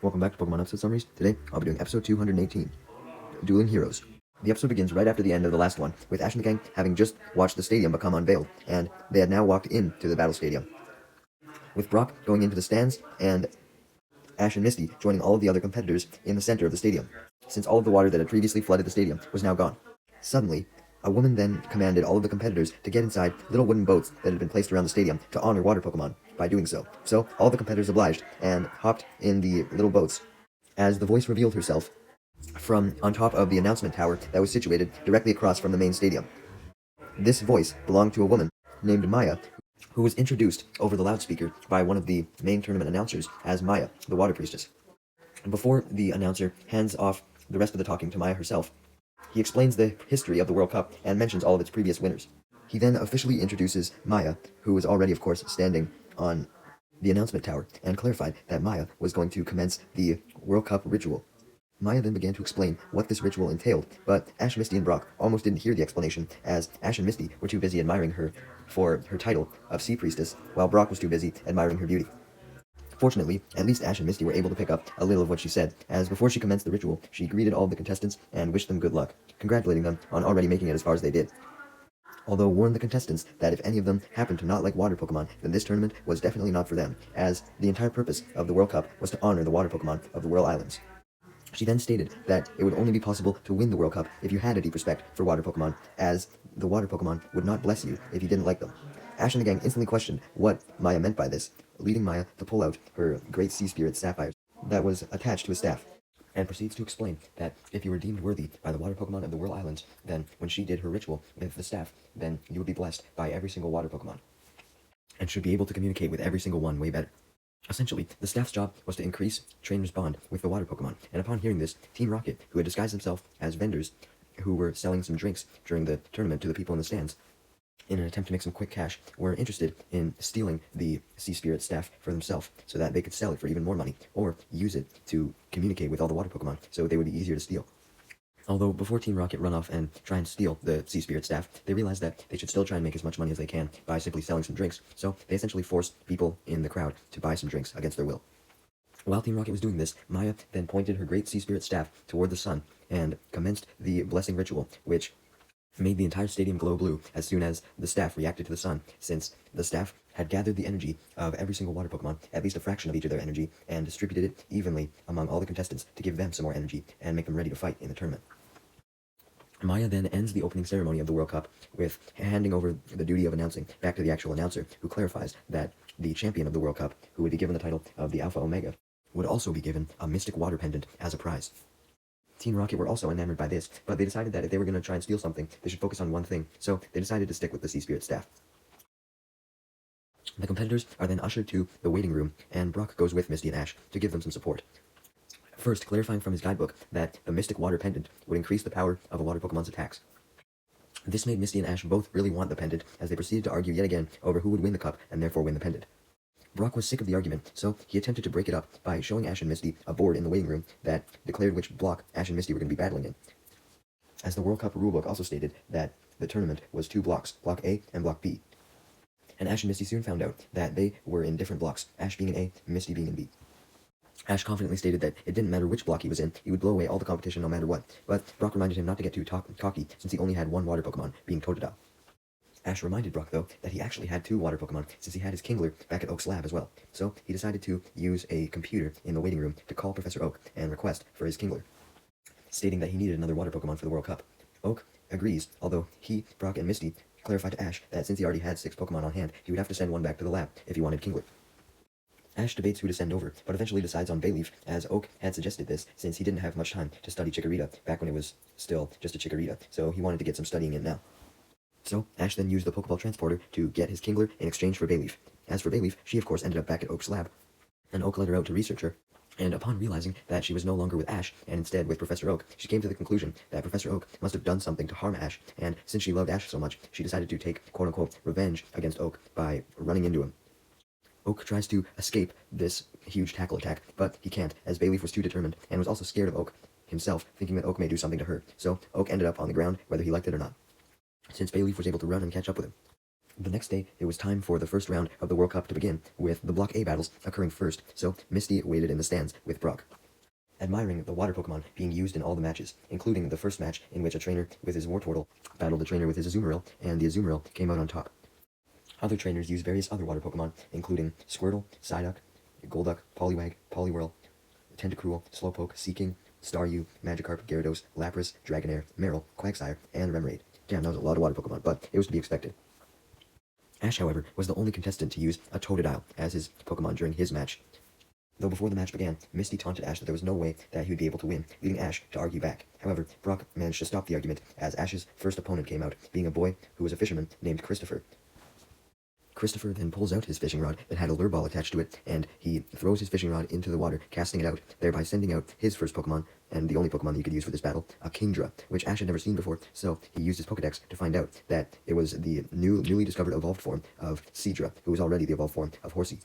Welcome back to Pokemon episode summaries. Today, I'll be doing episode 218, Dueling Heroes. The episode begins right after the end of the last one, with Ash and the gang having just watched the stadium become unveiled, and they had now walked into the battle stadium, with Brock going into the stands, and Ash and Misty joining all of the other competitors in the center of the stadium, since all of the water that had previously flooded the stadium was now gone. Suddenly, a woman then commanded all of the competitors to get inside little wooden boats that had been placed around the stadium to honor water Pokemon by doing so. So, all the competitors obliged and hopped in the little boats. As the voice revealed herself from on top of the announcement tower that was situated directly across from the main stadium. This voice belonged to a woman named Maya, who was introduced over the loudspeaker by one of the main tournament announcers as Maya, the Water Priestess. Before the announcer hands off the rest of the talking to Maya herself, he explains the history of the World Cup and mentions all of its previous winners. He then officially introduces Maya, who was already, of course, standing on the announcement tower, and clarified that Maya was going to commence the World Cup ritual. Maya then began to explain what this ritual entailed, but Ash, Misty, and Brock almost didn't hear the explanation, as Ash and Misty were too busy admiring her for her title of Sea Priestess, while Brock was too busy admiring her beauty. Fortunately, at least Ash and Misty were able to pick up a little of what she said, as before she commenced the ritual, she greeted all of the contestants and wished them good luck, congratulating them on already making it as far as they did. Although warned the contestants that if any of them happened to not like water Pokemon, then this tournament was definitely not for them, as the entire purpose of the World Cup was to honor the water Pokemon of the Whirl Islands. She then stated that it would only be possible to win the World Cup if you had a deep respect for water Pokemon, as the water Pokemon would not bless you if you didn't like them. Ash and the gang instantly questioned what Maya meant by this, leading Maya to pull out her Great Sea Spirit Sapphire that was attached to a staff, and proceeds to explain that if you were deemed worthy by the water Pokemon of the Whirl Islands, then when she did her ritual with the staff, then you would be blessed by every single water Pokemon, and should be able to communicate with every single one way better. Essentially, the staff's job was to increase trainers' bond with the water Pokemon, and upon hearing this, Team Rocket, who had disguised themselves as vendors who were selling some drinks during the tournament to the people in the stands, in an attempt to make some quick cash, were interested in stealing the Sea Spirit staff for themselves, so that they could sell it for even more money, or use it to communicate with all the water Pokemon, so they would be easier to steal. Although before Team Rocket run off and try and steal the Sea Spirit staff, they realized that they should still try and make as much money as they can by simply selling some drinks, so they essentially forced people in the crowd to buy some drinks against their will. While Team Rocket was doing this, Maya then pointed her Great Sea Spirit staff toward the sun and commenced the blessing ritual, which made the entire stadium glow blue as soon as the staff reacted to the sun, since the staff had gathered the energy of every single water Pokemon, at least a fraction of each of their energy, and distributed it evenly among all the contestants to give them some more energy and make them ready to fight in the tournament. Maya then ends the opening ceremony of the World Cup with handing over the duty of announcing back to the actual announcer, who clarifies that the champion of the World Cup, who would be given the title of the Alpha Omega, would also be given a Mystic Water Pendant as a prize. Team Rocket were also enamored by this, but they decided that if they were going to try and steal something, they should focus on one thing, so they decided to stick with the Sea Spirit staff. The competitors are then ushered to the waiting room, and Brock goes with Misty and Ash to give them some support. First, clarifying from his guidebook that the Mystic Water Pendant would increase the power of a water Pokemon's attacks. This made Misty and Ash both really want the pendant, as they proceeded to argue yet again over who would win the cup and therefore win the pendant. Brock was sick of the argument, so he attempted to break it up by showing Ash and Misty a board in the waiting room that declared which block Ash and Misty were going to be battling in, as the World Cup rulebook also stated that the tournament was 2 blocks, Block A and Block B. And Ash and Misty soon found out that they were in different blocks, Ash being in A, Misty being in B. Ash confidently stated that it didn't matter which block he was in, he would blow away all the competition no matter what, but Brock reminded him not to get too cocky since he only had one water Pokemon, being Totodile. Ash reminded Brock, though, that he actually had 2 water Pokemon, since he had his Kingler back at Oak's lab as well, so he decided to use a computer in the waiting room to call Professor Oak and request for his Kingler, stating that he needed another water Pokemon for the World Cup. Oak agrees, although he, Brock, and Misty clarified to Ash that since he already had 6 Pokemon on hand, he would have to send one back to the lab if he wanted Kingler. Ash debates who to send over, but eventually decides on Bayleaf, as Oak had suggested this since he didn't have much time to study Chikorita back when it was still just a Chikorita, so he wanted to get some studying in now. So, Ash then used the Pokeball Transporter to get his Kingler in exchange for Bayleaf. As for Bayleaf, she of course ended up back at Oak's lab, and Oak let her out to research her, and upon realizing that she was no longer with Ash, and instead with Professor Oak, she came to the conclusion that Professor Oak must have done something to harm Ash, and since she loved Ash so much, she decided to take quote-unquote revenge against Oak by running into him. Oak tries to escape this huge tackle attack, but he can't, as Bayleaf was too determined, and was also scared of Oak himself, thinking that Oak may do something to her, so Oak ended up on the ground whether he liked it or not, since Bayleaf was able to run and catch up with him. The next day, it was time for the first round of the World Cup to begin, with the Block A battles occurring first, so Misty waited in the stands with Brock, admiring the water Pokemon being used in all the matches, including the first match in which a trainer with his Wartortle battled a trainer with his Azumarill, and the Azumarill came out on top. Other trainers use various other water Pokemon, including Squirtle, Psyduck, Golduck, Poliwag, Poliwhirl, Tentacruel, Slowpoke, Seaking, Staryu, Magikarp, Gyarados, Lapras, Dragonair, Marill, Quagsire, and Remoraid. Damn, that was a lot of water Pokemon, but it was to be expected. Ash, however, was the only contestant to use a Totodile as his Pokemon during his match. Though before the match began, Misty taunted Ash that there was no way that he would be able to win, leading Ash to argue back. However, Brock managed to stop the argument as Ash's first opponent came out, being a boy who was a fisherman named Christopher. Christopher then pulls out his fishing rod that had a lure ball attached to it, and he throws his fishing rod into the water, casting it out, thereby sending out his first Pokemon, and the only Pokemon that he could use for this battle, a Kingdra, which Ash had never seen before, so he used his Pokedex to find out that it was the newly discovered evolved form of Seadra, who was already the evolved form of Horsey.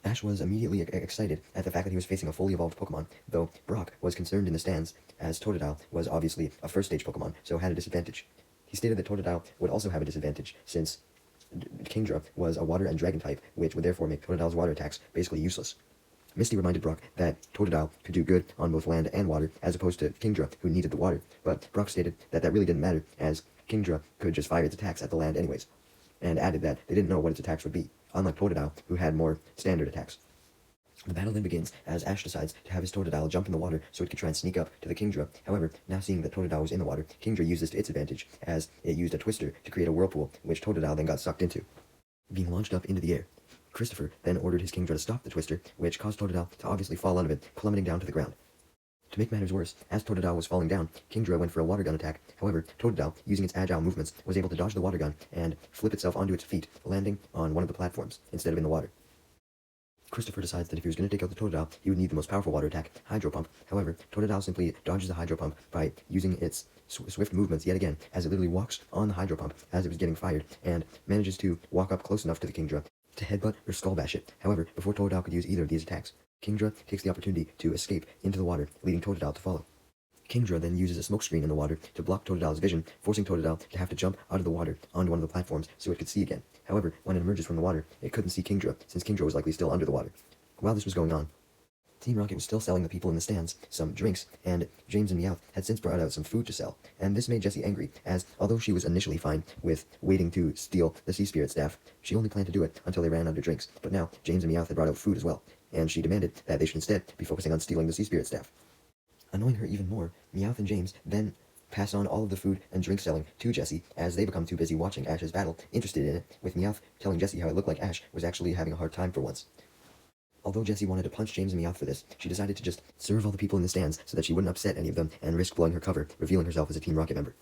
Ash was immediately excited at the fact that he was facing a fully evolved Pokemon, though Brock was concerned in the stands, as Totodile was obviously a first-stage Pokemon, so had a disadvantage. He stated that Totodile would also have a disadvantage, since Kingdra was a water and dragon type, which would therefore make Totodile's water attacks basically useless. Misty reminded Brock that Totodile could do good on both land and water, as opposed to Kingdra, who needed the water, but Brock stated that that really didn't matter, as Kingdra could just fire its attacks at the land anyways, and added that they didn't know what its attacks would be, unlike Totodile, who had more standard attacks. The battle then begins as Ash decides to have his Totodile jump in the water so it could try and sneak up to the Kingdra. However, now seeing that Totodile was in the water, Kingdra used this to its advantage, as it used a twister to create a whirlpool, which Totodile then got sucked into, being launched up into the air. Christopher then ordered his Kingdra to stop the twister, which caused Totodile to obviously fall out of it, plummeting down to the ground. To make matters worse, as Totodile was falling down, Kingdra went for a water gun attack. However, Totodile, using its agile movements, was able to dodge the water gun and flip itself onto its feet, landing on one of the platforms instead of in the water. Christopher decides that if he was going to take out the Totodile, he would need the most powerful water attack, Hydro Pump. However, Totodile simply dodges the Hydro Pump by using its swift movements yet again, as it literally walks on the Hydro Pump as it was getting fired, and manages to walk up close enough to the Kingdra to headbutt or skull bash it. However, before Totodile could use either of these attacks, Kingdra takes the opportunity to escape into the water, leading Totodile to follow. Kingdra then uses a smokescreen in the water to block Totodile's vision, forcing Totodile to have to jump out of the water onto one of the platforms so it could see again. However, when it emerges from the water, it couldn't see Kingdra, since Kingdra was likely still under the water. While this was going on, Team Rocket was still selling the people in the stands some drinks, and James and Meowth had since brought out some food to sell, and this made Jessie angry, as although she was initially fine with waiting to steal the Sea Spirit staff, she only planned to do it until they ran out of drinks. But now, James and Meowth had brought out food as well, and she demanded that they should instead be focusing on stealing the Sea Spirit staff. Annoying her even more, Meowth and James then pass on all of the food and drink selling to Jessie, as they become too busy watching Ash's battle, interested in it, with Meowth telling Jessie how it looked like Ash was actually having a hard time for once. Although Jessie wanted to punch James and Meowth for this, she decided to just serve all the people in the stands so that she wouldn't upset any of them and risk blowing her cover, revealing herself as a Team Rocket member.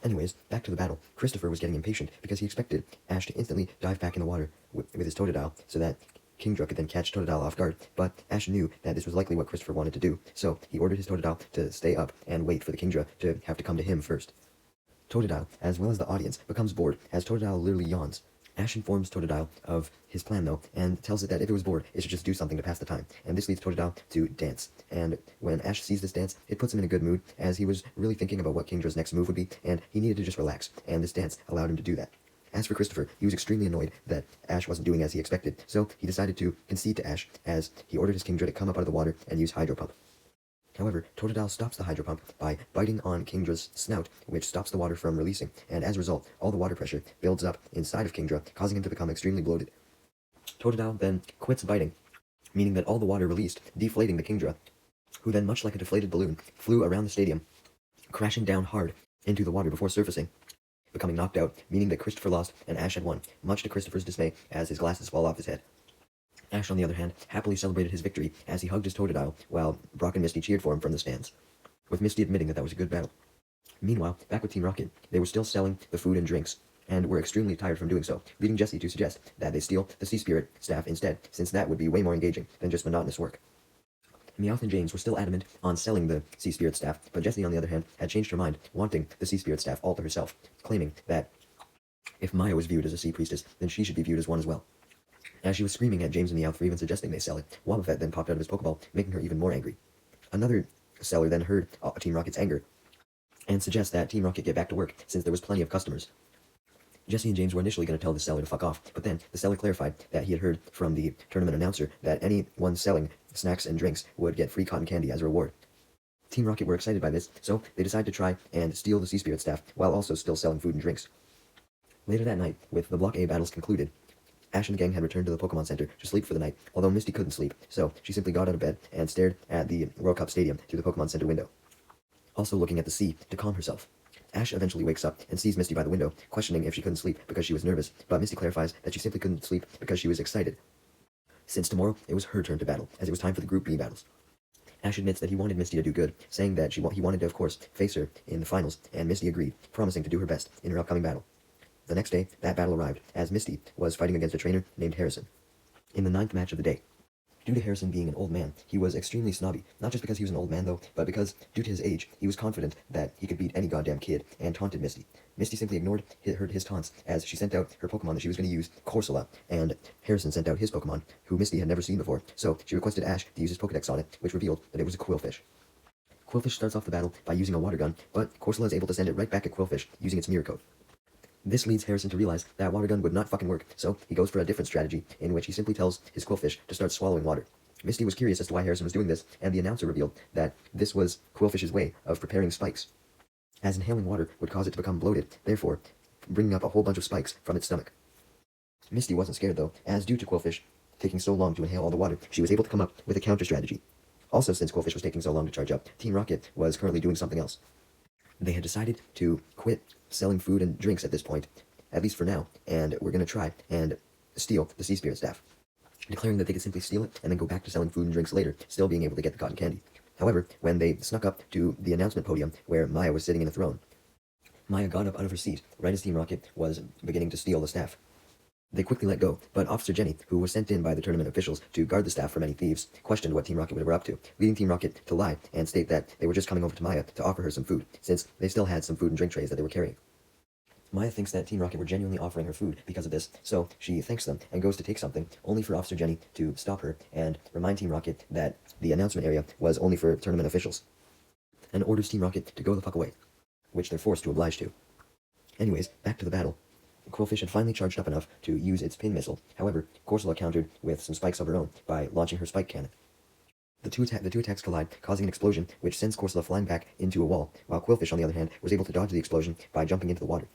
Anyways, back to the battle. Christopher was getting impatient because he expected Ash to instantly dive back in the water with his Totodile so that Kingdra could then catch Totodile off guard, but Ash knew that this was likely what Christopher wanted to do, so he ordered his Totodile to stay up and wait for the Kingdra to have to come to him first. Totodile, as well as the audience, becomes bored as Totodile literally yawns. Ash informs Totodile of his plan though, and tells it that if it was bored, it should just do something to pass the time, and this leads Totodile to dance. And when Ash sees this dance, it puts him in a good mood, as he was really thinking about what Kingdra's next move would be, and he needed to just relax, and this dance allowed him to do that. As for Christopher, he was extremely annoyed that Ash wasn't doing as he expected, so he decided to concede to Ash, as he ordered his Kingdra to come up out of the water and use Hydro Pump. However, Totodile stops the Hydro Pump by biting on Kingdra's snout, which stops the water from releasing, and as a result, all the water pressure builds up inside of Kingdra, causing him to become extremely bloated. Totodile then quits biting, meaning that all the water released, deflating the Kingdra, who then, much like a deflated balloon, flew around the stadium, crashing down hard into the water before surfacing, becoming knocked out, meaning that Christopher lost and Ash had won, much to Christopher's dismay as his glasses fall off his head. Ash, on the other hand, happily celebrated his victory as he hugged his Totodile, while Brock and Misty cheered for him from the stands, with Misty admitting that that was a good battle. Meanwhile, back with Team Rocket, they were still selling the food and drinks, and were extremely tired from doing so, leading Jessie to suggest that they steal the Sea Spirit staff instead, since that would be way more engaging than just monotonous work. Meowth and James were still adamant on selling the Sea Spirit staff, but Jessie, on the other hand, had changed her mind, wanting the Sea Spirit staff all to herself, claiming that if Maya was viewed as a Sea Priestess, then she should be viewed as one as well. As she was screaming at James and Meowth for even suggesting they sell it, Wobbuffet then popped out of his Pokeball, making her even more angry. Another seller then heard Team Rocket's anger, and suggests that Team Rocket get back to work, since there was plenty of customers. Jesse and James were initially going to tell the seller to fuck off, but then the seller clarified that he had heard from the tournament announcer that anyone selling snacks and drinks would get free cotton candy as a reward. Team Rocket were excited by this, so they decided to try and steal the Sea Spirit staff while also still selling food and drinks. Later that night, with the Block A battles concluded, Ash and the gang had returned to the Pokemon Center to sleep for the night, although Misty couldn't sleep, so she simply got out of bed and stared at the World Cup Stadium through the Pokemon Center window, also looking at the sea to calm herself. Ash eventually wakes up and sees Misty by the window, questioning if she couldn't sleep because she was nervous, but Misty clarifies that she simply couldn't sleep because she was excited. Since tomorrow, it was her turn to battle, as it was time for the Group B battles. Ash admits that he wanted Misty to do good, saying that he wanted to, of course, face her in the finals, and Misty agreed, promising to do her best in her upcoming battle. The next day, that battle arrived, as Misty was fighting against a trainer named Harrison. In the 9th match of the day, due to Harrison being an old man, he was extremely snobby, not just because he was an old man though, but because, due to his age, he was confident that he could beat any goddamn kid, and taunted Misty. Misty simply ignored his taunts, as she sent out her Pokemon that she was going to use, Corsola, and Harrison sent out his Pokemon, who Misty had never seen before, so she requested Ash to use his Pokedex on it, which revealed that it was a Quillfish. Quillfish starts off the battle by using a water gun, but Corsola is able to send it right back at Quillfish, using its mirror code. This leads Harrison to realize that water gun would not fucking work, so he goes for a different strategy, in which he simply tells his Quillfish to start swallowing water. Misty was curious as to why Harrison was doing this, and the announcer revealed that this was Quillfish's way of preparing spikes, as inhaling water would cause it to become bloated, therefore bringing up a whole bunch of spikes from its stomach. Misty wasn't scared though, as due to Quillfish taking so long to inhale all the water, she was able to come up with a counter strategy. Also, since Quillfish was taking so long to charge up, Team Rocket was currently doing something else. They had decided to quit selling food and drinks at this point, at least for now, and were going to try and steal the Sea Spirit staff, declaring that they could simply steal it and then go back to selling food and drinks later, still being able to get the cotton candy. However, when they snuck up to the announcement podium where Maya was sitting in a throne, Maya got up out of her seat right as Team Rocket was beginning to steal the staff. They quickly let go, but Officer Jenny, who was sent in by the tournament officials to guard the staff from any thieves, questioned what Team Rocket were up to, leading Team Rocket to lie and state that they were just coming over to Maya to offer her some food, since they still had some food and drink trays that they were carrying. Maya thinks that Team Rocket were genuinely offering her food because of this, so she thanks them and goes to take something, only for Officer Jenny to stop her and remind Team Rocket that the announcement area was only for tournament officials, and orders Team Rocket to go the fuck away, which they're forced to oblige to. Anyways, back to the battle. Quillfish had finally charged up enough to use its pin missile. However, Corsola countered with some spikes of her own by launching her spike cannon. The two attacks collide, causing an explosion, which sends Corsola flying back into a wall, while Quillfish, on the other hand, was able to dodge the explosion by jumping into the water.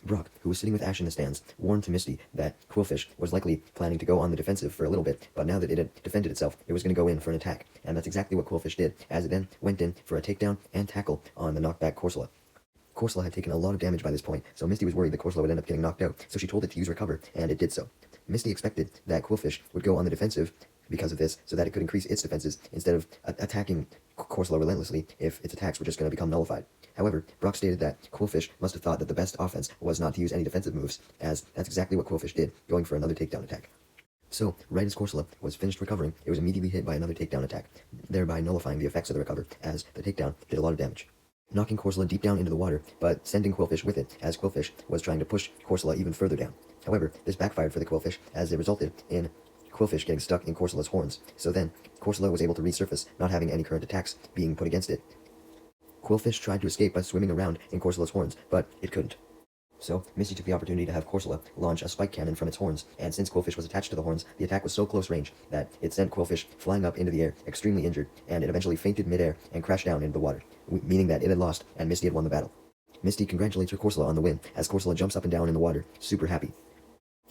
Brock, who was sitting with Ash in the stands, warned to Misty that Quillfish was likely planning to go on the defensive for a little bit, but now that it had defended itself, it was going to go in for an attack, and that's exactly what Quillfish did, as it then went in for a takedown and tackle on the knockback Corsola. Corsola had taken a lot of damage by this point, so Misty was worried that Corsola would end up getting knocked out, so she told it to use Recover, and it did so. Misty expected that Quillfish would go on the defensive because of this, so that it could increase its defenses instead of attacking Corsola relentlessly if its attacks were just going to become nullified. However, Brock stated that Quillfish must have thought that the best offense was not to use any defensive moves, as that's exactly what Quillfish did, going for another takedown attack. So, right as Corsola was finished recovering, it was immediately hit by another takedown attack, thereby nullifying the effects of the recover, as the takedown did a lot of damage, knocking Corsola deep down into the water, but sending Quillfish with it, as Quillfish was trying to push Corsola even further down. However, this backfired for the Quillfish, as it resulted in Quillfish getting stuck in Corsola's horns, so then Corsola was able to resurface, not having any current attacks being put against it. Quillfish tried to escape by swimming around in Corsola's horns, but it couldn't. So, Misty took the opportunity to have Corsola launch a spike cannon from its horns, and since Quillfish was attached to the horns, the attack was so close range that it sent Quillfish flying up into the air, extremely injured, and it eventually fainted midair and crashed down into the water, meaning that it had lost and Misty had won the battle. Misty congratulates her Corsola on the win, as Corsola jumps up and down in the water, super happy.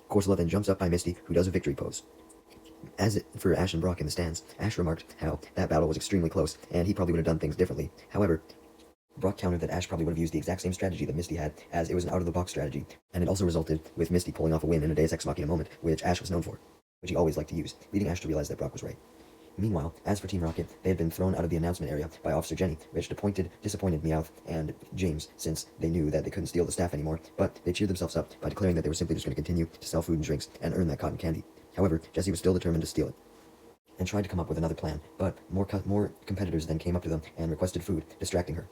Corsola then jumps up by Misty, who does a victory pose. For Ash and Brock in the stands, Ash remarked how that battle was extremely close, and he probably would have done things differently. However, Brock countered that Ash probably would have used the exact same strategy that Misty had, as it was an out-of-the-box strategy, and it also resulted with Misty pulling off a win in a Deus Ex Machina moment, which Ash was known for, which he always liked to use, leading Ash to realize that Brock was right. Meanwhile, as for Team Rocket, they had been thrown out of the announcement area by Officer Jenny, which disappointed Meowth and James, since they knew that they couldn't steal the staff anymore, but they cheered themselves up by declaring that they were simply just going to continue to sell food and drinks and earn that cotton candy. However, Jesse was still determined to steal it, and tried to come up with another plan, but more competitors then came up to them and requested food, distracting her.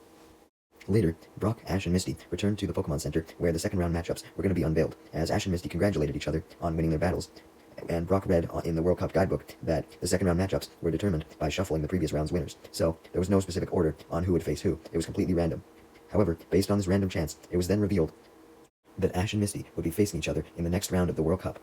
Later, Brock, Ash, and Misty returned to the Pokemon Center, where the second round matchups were going to be unveiled, as Ash and Misty congratulated each other on winning their battles, and Brock read in the World Cup guidebook that the second round matchups were determined by shuffling the previous round's winners, so there was no specific order on who would face who. It was completely random. However, based on this random chance, it was then revealed that Ash and Misty would be facing each other in the next round of the World Cup.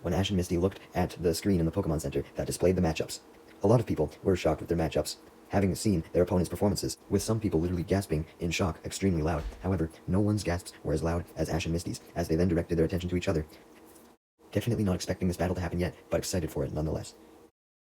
When Ash and Misty looked at the screen in the Pokemon Center that displayed the matchups, a lot of people were shocked with their matchups, having seen their opponents' performances, with some people literally gasping in shock extremely loud. However, no one's gasps were as loud as Ash and Misty's, as they then directed their attention to each other. Definitely not expecting this battle to happen yet, but excited for it nonetheless.